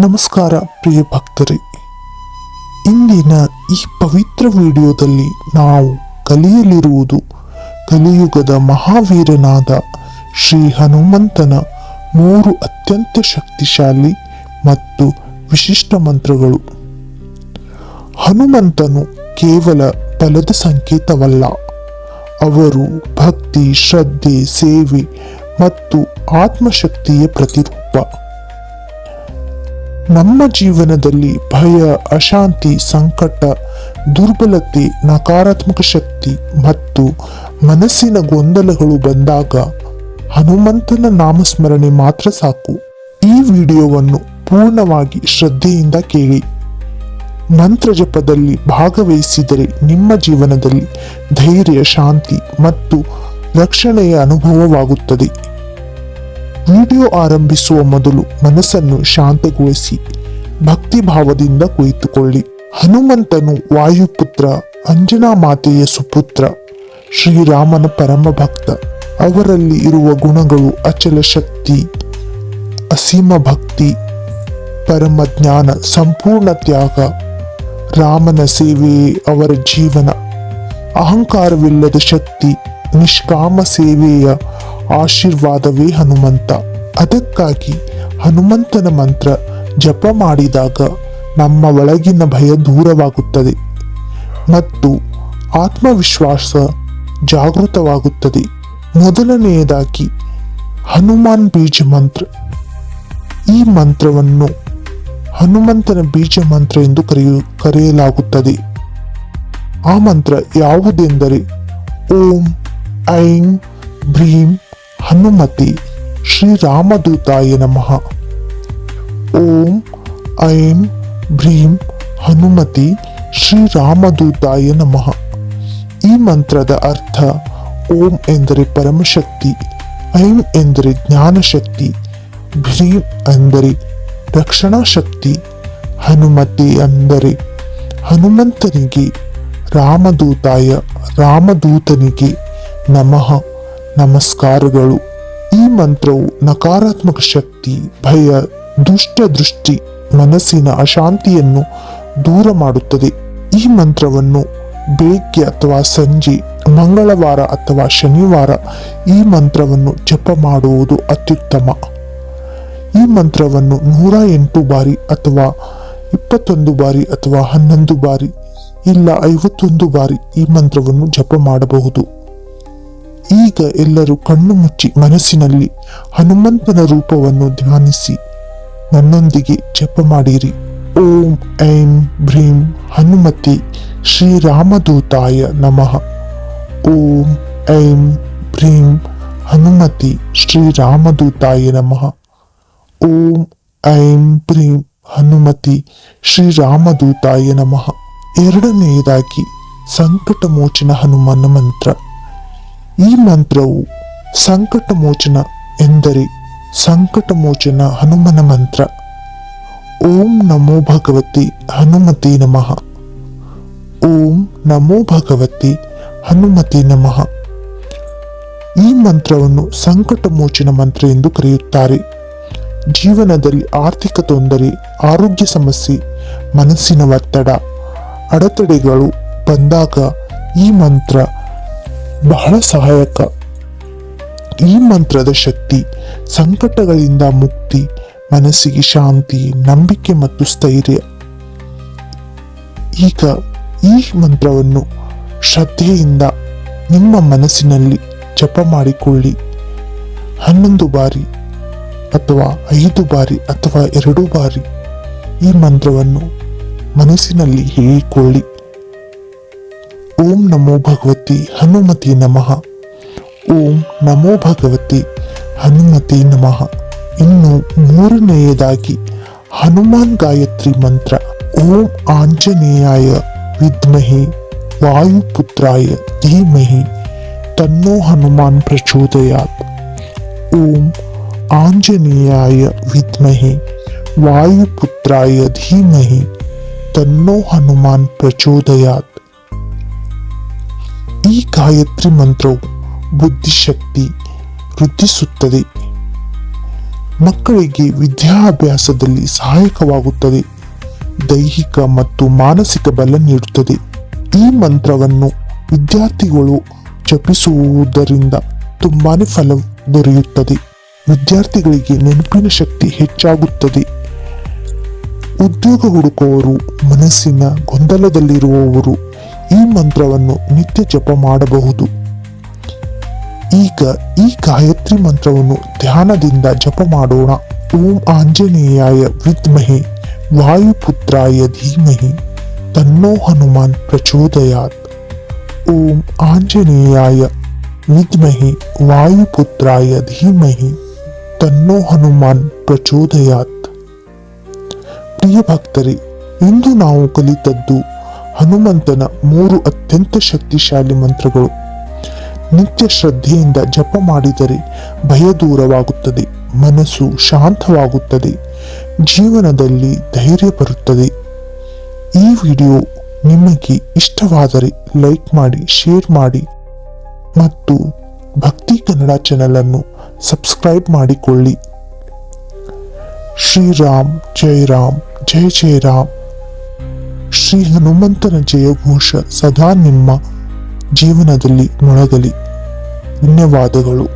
ನಮಸ್ಕಾರ ಪ್ರಿಯ ಭಕ್ತರೇ, ಇಂದಿನ ಈ ಪವಿತ್ರ ವಿಡಿಯೋದಲ್ಲಿ ನಾವು ಕಲಿಯಲಿರುವುದು ಕಲಿಯುಗದ ಮಹಾವೀರನಾದ ಶ್ರೀ ಹನುಮಂತನ 3 ಅತ್ಯಂತ ಶಕ್ತಿಶಾಲಿ ಮತ್ತು ವಿಶಿಷ್ಟ ಮಂತ್ರಗಳು. ಹನುಮಂತನು ಕೇವಲ ಬಲದ ಸಂಕೇತವಲ್ಲ, ಅವರು ಭಕ್ತಿ, ಶ್ರದ್ಧೆ, ಸೇವೆ ಮತ್ತು ಆತ್ಮಶಕ್ತಿಯ ಪ್ರತಿರೂಪ. ನಮ್ಮ ಜೀವನದಲ್ಲಿ ಭಯ, ಅಶಾಂತಿ, ಸಂಕಟ, ದುರ್ಬಲತೆ, ನಕಾರಾತ್ಮಕ ಶಕ್ತಿ ಮತ್ತು ಮನಸ್ಸಿನ ಗೊಂದಲಗಳು ಬಂದಾಗ ಹನುಮಂತನ ನಾಮಸ್ಮರಣೆ ಮಾತ್ರ ಸಾಕು. ಈ ವಿಡಿಯೋವನ್ನು ಪೂರ್ಣವಾಗಿ ಶ್ರದ್ಧೆಯಿಂದ ಕೇಳಿ. ಮಂತ್ರ ಜಪದಲ್ಲಿ ಭಾಗವಹಿಸಿದರೆ ನಿಮ್ಮ ಜೀವನದಲ್ಲಿ ಧೈರ್ಯ, ಶಾಂತಿ ಮತ್ತು ರಕ್ಷಣೆಯ ಅನುಭವವಾಗುತ್ತದೆ. ವಿಡಿಯೋ ಆರಂಭಿಸುವ ಮೊದಲು ಮನಸ್ಸನ್ನು ಶಾಂತಗೊಳಿಸಿ ಭಕ್ತಿ ಭಾವದಿಂದ ಕುಳಿತುಕೊಳ್ಳಿ. ಹನುಮಂತನು ವಾಯುಪುತ್ರ, ಅಂಜನಾ ಮಾತೆಯ ಸುಪುತ್ರ, ಶ್ರೀರಾಮನ ಪರಮ ಭಕ್ತ. ಅವರಲ್ಲಿ ಇರುವ ಗುಣಗಳು ಅಚಲ ಶಕ್ತಿ, ಅಸೀಮ ಭಕ್ತಿ, ಪರಮ ಜ್ಞಾನ, ಸಂಪೂರ್ಣ ತ್ಯಾಗ. ರಾಮನ ಸೇವೆಯೇ ಅವರ ಜೀವನ. ಅಹಂಕಾರವಿಲ್ಲದ ಶಕ್ತಿ, ನಿಷ್ಕಾಮ ಸೇವೆಯ ಆಶೀರ್ವಾದವೇ ಹನುಮಂತ. ಅದಕ್ಕಾಗಿ ಹನುಮಂತನ ಮಂತ್ರ ಜಪ ಮಾಡಿದಾಗ ನಮ್ಮ ಒಳಗಿನ ಭಯ ದೂರವಾಗುತ್ತದೆ ಮತ್ತು ಆತ್ಮವಿಶ್ವಾಸ ಜಾಗೃತವಾಗುತ್ತದೆ. ಮೊದಲನೆಯದಾಗಿ ಹನುಮಾನ್ ಬೀಜ ಮಂತ್ರ. ಈ ಮಂತ್ರವನ್ನು ಹನುಮಂತನ ಬೀಜ ಮಂತ್ರ ಎಂದು ಕರೆಯಲಾಗುತ್ತದೆ. ಆ ಮಂತ್ರ ಯಾವುದೆಂದರೆ ಓಂ ಐಂ ಭ್ರೀಂ ಹನುಮತಿ ಶ್ರೀರಾಮದೂತಾಯ ನಮಃ. ಓಂ ಐಂ ಭ್ರೀಂ ಹನುಮತಿ ಶ್ರೀರಾಮದೂತಾಯ ನಮಃ. ಈ ಮಂತ್ರದ ಅರ್ಥ ಓಂ ಎಂದರೆ ಪರಮಶಕ್ತಿ, ಐಂ ಎಂದರೆ ಜ್ಞಾನಶಕ್ತಿ, ಭ್ರೀಂ ಎಂದರೆ ರಕ್ಷಣಾ ಶಕ್ತಿ, ಹನುಮತಿ ಅಂದರೆ ಹನುಮಂತನಿಗೆ, ರಾಮದೂತಾಯ ರಾಮದೂತನಿಗೆ ನಮಃ ನಮಸ್ಕಾರಗಳು. ಈ ಮಂತ್ರವು ನಕಾರಾತ್ಮಕ ಶಕ್ತಿ, ಭಯ, ದುಷ್ಟ ದೃಷ್ಟಿ, ಮನಸ್ಸಿನ ಅಶಾಂತಿಯನ್ನು ದೂರ ಮಾಡುತ್ತದೆ. ಈ ಮಂತ್ರವನ್ನು ಬೆಳಿಗ್ಗೆ ಅಥವಾ ಸಂಜೆ, ಮಂಗಳವಾರ ಅಥವಾ ಶನಿವಾರ ಈ ಮಂತ್ರವನ್ನು ಜಪ ಮಾಡುವುದು ಅತ್ಯುತ್ತಮ. ಈ ಮಂತ್ರವನ್ನು 108 ಬಾರಿ ಅಥವಾ 21 ಬಾರಿ ಅಥವಾ 11 ಬಾರಿ ಇಲ್ಲ 51 ಬಾರಿ ಈ ಮಂತ್ರವನ್ನು ಜಪ ಮಾಡಬಹುದು. ಈಗ ಎಲ್ಲರೂ ಕಣ್ಣು ಮುಚ್ಚಿ ಮನಸ್ಸಿನಲ್ಲಿ ಹನುಮಂತನ ರೂಪವನ್ನು ಧ್ಯಾನಿಸಿ ನನ್ನೊಂದಿಗೆ ಜಪ ಮಾಡಿರಿ. ಓಂ ಐಂ ಭ್ರೀಂ ಹನುಮತಿ ಶ್ರೀರಾಮದೂತಾಯ ನಮಃ. ಓಂ ಐಂ ಭ್ರೀಂ ಹನುಮತಿ ಶ್ರೀರಾಮದೂತಾಯ ನಮಃ. ಓಂ ಐಂ ಭ್ರೀಂ ಹನುಮತಿ ಶ್ರೀರಾಮದೂತಾಯ ನಮಃ. ಎರಡನೆಯದಾಗಿ ಸಂಕಟ ಮೋಚನ ಹನುಮನ ಮಂತ್ರ. ಈ ಮಂತ್ರವು ಸಂಕಟ ಮೋಚನ ಎಂದರೆ ಸಂಕಟ ಮೋಚನ ಹನುಮನ ಮಂತ್ರ. ಓಂ ನಮೋ ಭಗವತಿ ಹನುಮತಿ ನಮಃ. ಓಂ ನಮೋ ಭಗವತಿ ಹನುಮತಿ ನಮಃ. ಈ ಮಂತ್ರವನ್ನು ಸಂಕಟ ಮೋಚನ ಮಂತ್ರ ಎಂದು ಕರೆಯುತ್ತಾರೆ. ಜೀವನದಲ್ಲಿ ಆರ್ಥಿಕ ತೊಂದರೆ, ಆರೋಗ್ಯ ಸಮಸ್ಯೆ, ಮನಸ್ಸಿನ ಒತ್ತಡ, ಅಡೆತಡೆಗಳು ಬಂದಾಗ ಈ ಮಂತ್ರ ಬಹಳ ಸಹಾಯಕ. ಈ ಮಂತ್ರದ ಶಕ್ತಿ ಸಂಕಟಗಳಿಂದ ಮುಕ್ತಿ, ಮನಸ್ಸಿಗೆ ಶಾಂತಿ, ನಂಬಿಕೆ ಮತ್ತು ಸ್ಥೈರ್ಯ. ಈಗ ಈ ಮಂತ್ರವನ್ನು ಶ್ರದ್ಧೆಯಿಂದ ನಿಮ್ಮ ಮನಸ್ಸಿನಲ್ಲಿ ಜಪ ಮಾಡಿಕೊಳ್ಳಿ. 11 ಬಾರಿ ಅಥವಾ 5 ಬಾರಿ ಅಥವಾ 2 ಬಾರಿ ಈ ಮಂತ್ರವನ್ನು ಮನಸ್ಸಿನಲ್ಲಿ ಹೇಳಿಕೊಳ್ಳಿ. ಓಂ ನಮೋ ಭಗವತಿ ಹನುಮತಿ ನಮಃ. ಓಂ ನಮೋ ಭಗವತಿ ಹನುಮತಿ ನಮಃ. ಇನ್ನು ಮೂರನೆಯದಾಗಿ ಹನುಮಾನ್ ಗಾಯತ್ರಿ ಮಂತ್ರ. ಓಂ ಆಂಜನೇಯಾಯ ವಿದ್ಮಹೆ ವಾಯುಪುತ್ರಾಯ ಧೀಮಹಿ ತನ್ನೋ ಹನುಮಾನ್ ಪ್ರಚೋದಯಾತ್. ಓಂ ಆಂಜನೇಯಾಯ ವಿದ್ಮಹೆ ವಾಯುಪುತ್ರಾಯ ಧೀಮಹಿ ತನ್ನೋ ಹನುಮಾನ್ ಪ್ರಚೋದಯಾತ್. ಈ ಗಾಯತ್ರಿ ಮಂತ್ರವು ಬುದ್ಧಿಶಕ್ತಿ ವೃದ್ಧಿಸುತ್ತದೆ ಮಕ್ಕಳಿಗೆ ವಿದ್ಯಾಭ್ಯಾಸದಲ್ಲಿ ಸಹಾಯಕವಾಗುತ್ತದೆ. ದೈಹಿಕ ಮತ್ತು ಮಾನಸಿಕ ಬಲ ನೀಡುತ್ತದೆ. ಈ ಮಂತ್ರವನ್ನು ವಿದ್ಯಾರ್ಥಿಗಳು ಜಪಿಸುವುದರಿಂದ ತುಂಬಾನೇ ಫಲ ದೊರೆಯುತ್ತದೆ. ವಿದ್ಯಾರ್ಥಿಗಳಿಗೆ ನೆನಪಿನ ಶಕ್ತಿ ಹೆಚ್ಚಾಗುತ್ತದೆ. ಉದ್ಯೋಗ ಹುಡುಕುವವರು, ಮನಸ್ಸಿನ ಗೊಂದಲದಲ್ಲಿರುವವರು ಈ ಮಂತ್ರವನ್ನು ನಿತ್ಯ ಜಪ ಮಾಡಬಹುದು. ಈಗ ಈ ಗಾಯತ್ರಿ ಮಂತ್ರವನ್ನು ಧ್ಯಾನದಿಂದ ಜಪ ಮಾಡೋಣ. ಓಂ ಆಂಜನೇಯಾಯ ವಿದ್ಮಹೆ ವಾಯುಪುತ್ರಾಯ ಧೀಮಹಿ ತನ್ನೋ ಹನುಮಾನ್ ಪ್ರಚೋದಯಾತ್. ಓಂ ಆಂಜನೇಯಾಯ ವಿದ್ಮಹೆ ವಾಯುಪುತ್ರಾಯ ಧೀಮಹಿ ತನ್ನೋ ಹನುಮಾನ್ ಪ್ರಚೋದಯಾತ್. ಪ್ರಿಯ ಭಕ್ತರೇ, ಇಂದು ನಾವು ಕಲಿತದ್ದು ಹನುಮಂತನ 3 ಅತ್ಯಂತ ಶಕ್ತಿಶಾಲಿ ಮಂತ್ರಗಳು. ನಿತ್ಯ ಶ್ರದ್ಧೆಯಿಂದ ಜಪ ಮಾಡಿದರೆ ಭಯ ದೂರವಾಗುತ್ತದೆ, ಮನಸ್ಸು ಶಾಂತವಾಗುತ್ತದೆ, ಜೀವನದಲ್ಲಿ ಧೈರ್ಯ ಬರುತ್ತದೆ. ಈ ವಿಡಿಯೋ ನಿಮಗೆ ಇಷ್ಟವಾದರೆ ಲೈಕ್ ಮಾಡಿ, ಶೇರ್ ಮಾಡಿ ಮತ್ತು ಭಕ್ತಿ ಕನ್ನಡ ಚಾನೆಲ್ ಅನ್ನು ಸಬ್ಸ್ಕ್ರೈಬ್ ಮಾಡಿಕೊಳ್ಳಿ. ಶ್ರೀರಾಮ್ ಜೈ ರಾಮ್, ಜೈ ಜೈ ರಾಮ್. ಶ್ರೀ ಹನುಮಂತನ ಜಯಘೋಷ ಸದಾ ನಿಮ್ಮ ಜೀವನದಲ್ಲಿ ಮೊಳಗಲಿ. ಧನ್ಯವಾದಗಳು.